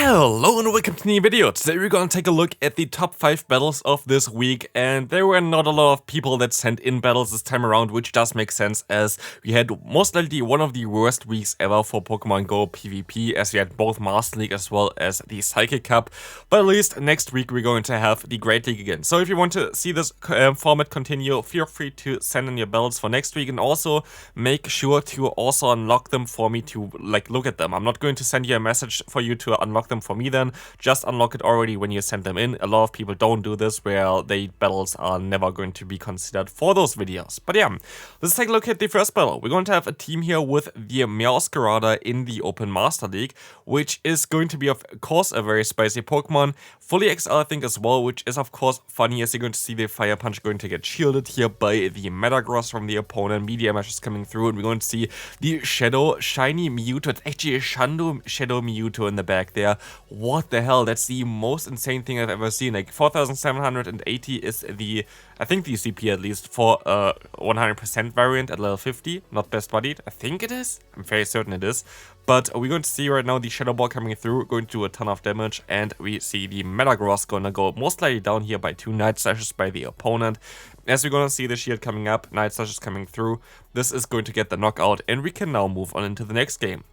Hello and welcome to the new video. Today we're gonna take a look at the top 5 battles of this week, and there were not a lot of people that sent in battles this time around, which does make sense as we had most likely one of the worst weeks ever for Pokemon Go PvP, as we had both Master League as well as the Psychic Cup. But at least next week we're going to have the Great League again. So if you want to see this format continue, feel free to send in your battles for next week, and also make sure to also unlock them for me to look at them. I'm not going to send you a message for you to unlock them for me then, just unlock it already when you send them in. A lot of people don't do this, where the battles are never going to be considered for those videos. But yeah, let's take a look at the first battle. We're going to have a team here with the Meowscarada in the Open Master League, which is going to be of course a very spicy Pokemon. Fully XL I think as well, which is of course funny, as you're going to see the Fire Punch going to get shielded here by the Metagross from the opponent. Media Mesh is coming through, and we're going to see the Shadow Shiny Mewtwo. It's actually a Shadow Mewtwo in the back there. What the hell? That's the most insane thing I've ever seen. Like 4,780 is the, I think the CP at least for 100% variant at level 50. Not best buddied. I think it is. I'm very certain it is. But we're going to see right now the Shadow Ball coming through, going to do a ton of damage, and we see the Metagross gonna go most likely down here by 2 Night Slashes by the opponent. As we're gonna see the shield coming up, Night Slashes coming through, this is going to get the knockout, and we can now move on into the next game.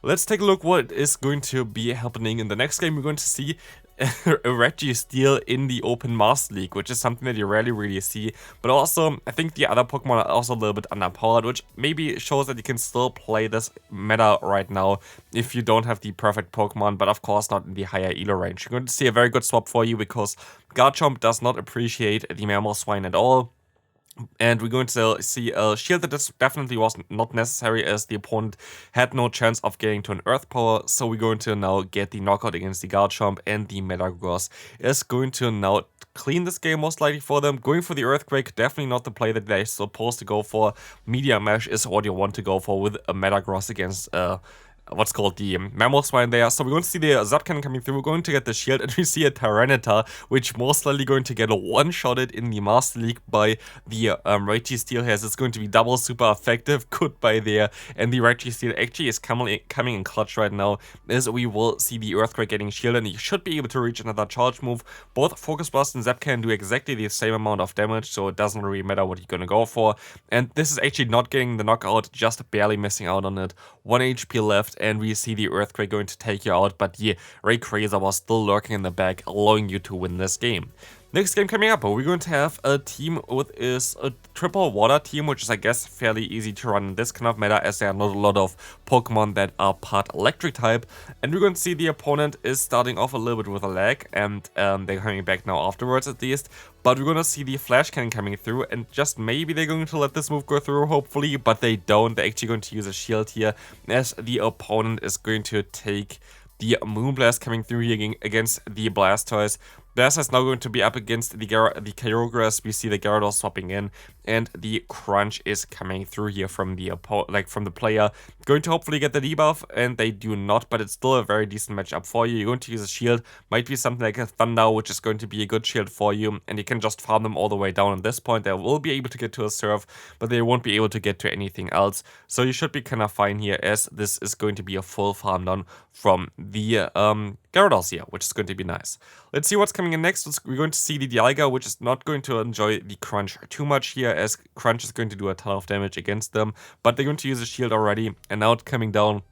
Let's take a look what is going to be happening in the next game. We're going to see a Registeel in the Open Master League, which is something that you rarely really see. But also, I think the other Pokemon are also a little bit underpowered, which maybe shows that you can still play this meta right now if you don't have the perfect Pokemon, but of course not in the higher Elo range. You're going to see a very good swap for you, because Garchomp does not appreciate the Mamoswine at all. And we're going to see a shield that definitely was not necessary, as the opponent had no chance of getting to an Earth Power. So we're going to now get the knockout against the Garchomp, and the Metagross is going to now clean this game most likely for them. Going for the Earthquake, definitely not the play that they're supposed to go for. Media Mesh is what you want to go for with a Metagross against what's called the Mamoswine there. So we're going to see the Zapcan coming through, we're going to get the shield, and we see a Tyranitar, which most likely going to get a one-shotted in the Master League by the Registeel here. It's going to be double super effective. Goodbye there. And the Registeel actually is coming in clutch right now, as we will see the Earthquake getting shielded, and he should be able to reach another charge move. Both Focus Blast and Zapcan do exactly the same amount of damage, so it doesn't really matter what you're going to go for. And this is actually not getting the knockout, just barely missing out on it. 1 HP left, and we see the Earthquake going to take you out, but the Rayquaza was still lurking in the back, allowing you to win this game. Next game coming up, we're going to have a team with a triple water team, which is I guess fairly easy to run in this kind of meta, as there are not a lot of Pokemon that are part electric type. And we're going to see the opponent is starting off a little bit with a lag, and they're coming back now afterwards at least. But we're going to see the Flash Cannon coming through, and just maybe they're going to let this move go through, hopefully, but they don't. They're actually going to use a shield here, as the opponent is going to take the Moonblast coming through here against the Blastoise. Blastoise is now going to be up against the Kyogre. We see the Gyarados swapping in, and the Crunch is coming through here from the from the player. Going to hopefully get the debuff, and they do not, but it's still a very decent matchup for you. You're going to use a shield, might be something like a Thunder, which is going to be a good shield for you, and you can just farm them all the way down at this point. They will be able to get to a Surf, but they won't be able to get to anything else. So you should be kind of fine here, as this is going to be a full farm down from the Gyarados here, which is going to be nice. Let's see what's coming in next. We're going to see the Dialga, which is not going to enjoy the Crunch too much here, as Crunch is going to do a ton of damage against them, but they're going to use a shield already, and now it's coming down.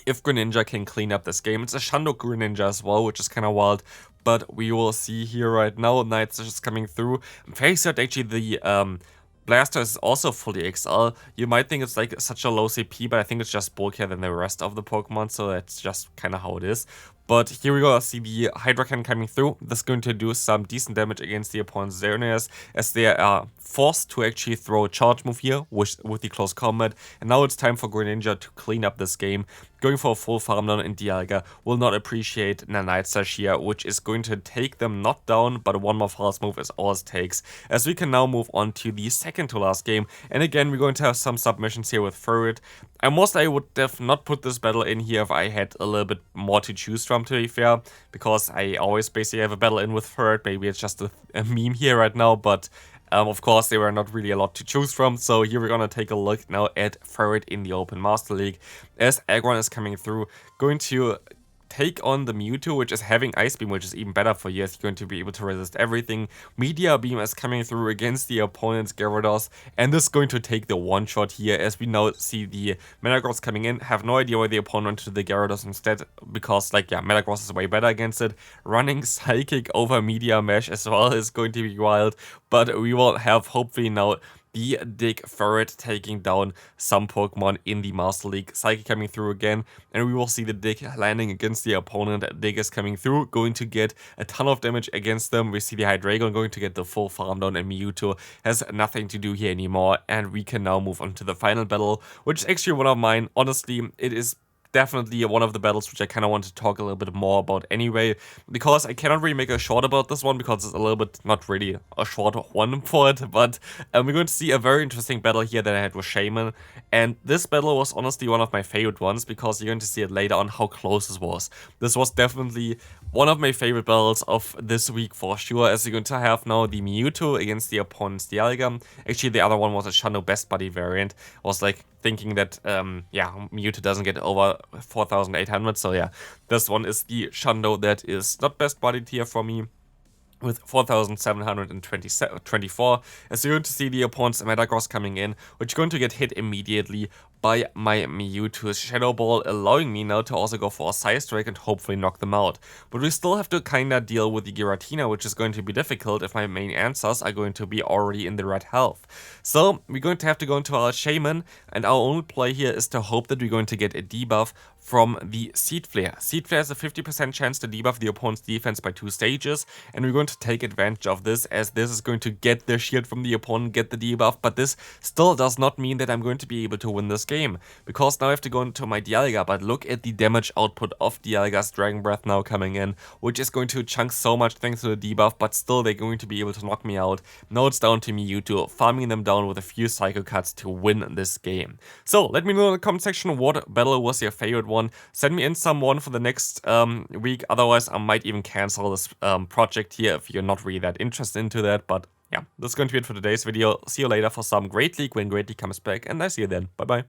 If Greninja can clean up this game, it's a Shandok Greninja as well, which is kind of wild, but we will see here right now. Night Slash is coming through. I'm very certain actually the Blastoise is also fully XL. You might think it's like such a low CP, but I think it's just bulkier than the rest of the Pokemon, so that's just kind of how it is. But here we go, see the Hydra Cannon coming through. This is going to do some decent damage against the opponent's Xerneas, as they are forced to actually throw a charge move here with the close combat. And now it's time for Greninja to clean up this game. Going for a full farm down, and Dialga will not appreciate the Night Slash here, which is going to take them not down, but one more false move is all it takes. As we can now move on to the second to last game. And again, we're going to have some submissions here with Furret. I would have not put this battle in here if I had a little bit more to choose from, to be fair, because I always basically have a battle in with Furret. Maybe it's just a meme here right now, but of course there were not really a lot to choose from. So here we're gonna take a look now at Furret in the Open Master League, as Aggron is coming through, going to take on the Mewtwo, which is having Ice Beam, which is even better for you as you're going to be able to resist everything. Meteor Beam is coming through against the opponent's Gyarados, and this is going to take the one-shot here as we now see the Metagross coming in. Have no idea why the opponent went to the Gyarados instead, because like, yeah, Metagross is way better against it. Running Psychic over Meteor Mesh as well is going to be wild, but we will have hopefully now the Dig Ferret taking down some Pokemon in the Master League. Psychic coming through again, and we will see the Dig landing against the opponent. Dig is coming through, going to get a ton of damage against them. We see the Hydreigon going to get the full farm down, and Mewtwo has nothing to do here anymore, and we can now move on to the final battle, which is actually one of mine. Honestly, it is definitely one of the battles which I kind of want to talk a little bit more about anyway, because I cannot really make a short about this one because it's a little bit not really a short one for it, but we're going to see a very interesting battle here that I had with Shaman, and this battle was honestly one of my favorite ones because you're going to see it later on how close this was. This was definitely one of my favorite battles of this week for sure, as you're going to have now the Mewtwo against the opponent's Dialga. Actually, the other one was a Shano Best Buddy variant. I was like thinking that, yeah, Mewtwo doesn't get over 4,800, so yeah, this one is the Shando that is not Best Buddy tier for me, with 4,724, as you're going to see the opponent's Metagross coming in, which is going to get hit immediately by my Mewtwo's Shadow Ball, allowing me now to also go for a Side Strike and hopefully knock them out. But we still have to kinda deal with the Giratina, which is going to be difficult if my main answers are going to be already in the red health. So we're going to have to go into our Shaman, and our only play here is to hope that we're going to get a debuff from the Seed Flare. Seed Flare has a 50% chance to debuff the opponent's defense by 2 stages, and we're going to take advantage of this, as this is going to get the shield from the opponent, get the debuff, but this still does not mean that I'm going to be able to win this game, because now I have to go into my Dialga. But look at the damage output of Dialga's Dragon Breath now coming in, which is going to chunk so much thanks to the debuff, but still they're going to be able to knock me out. Now it's down to Mewtwo, farming them down with a few Psycho Cuts to win this game. So let me know in the comment section what battle was your favorite one. Send me in someone for the next week, otherwise I might even cancel this project here if you're not really that interested into that. But yeah, that's going to be it for today's video. See you later for some Great League when Great League comes back, and I see you then. Bye bye.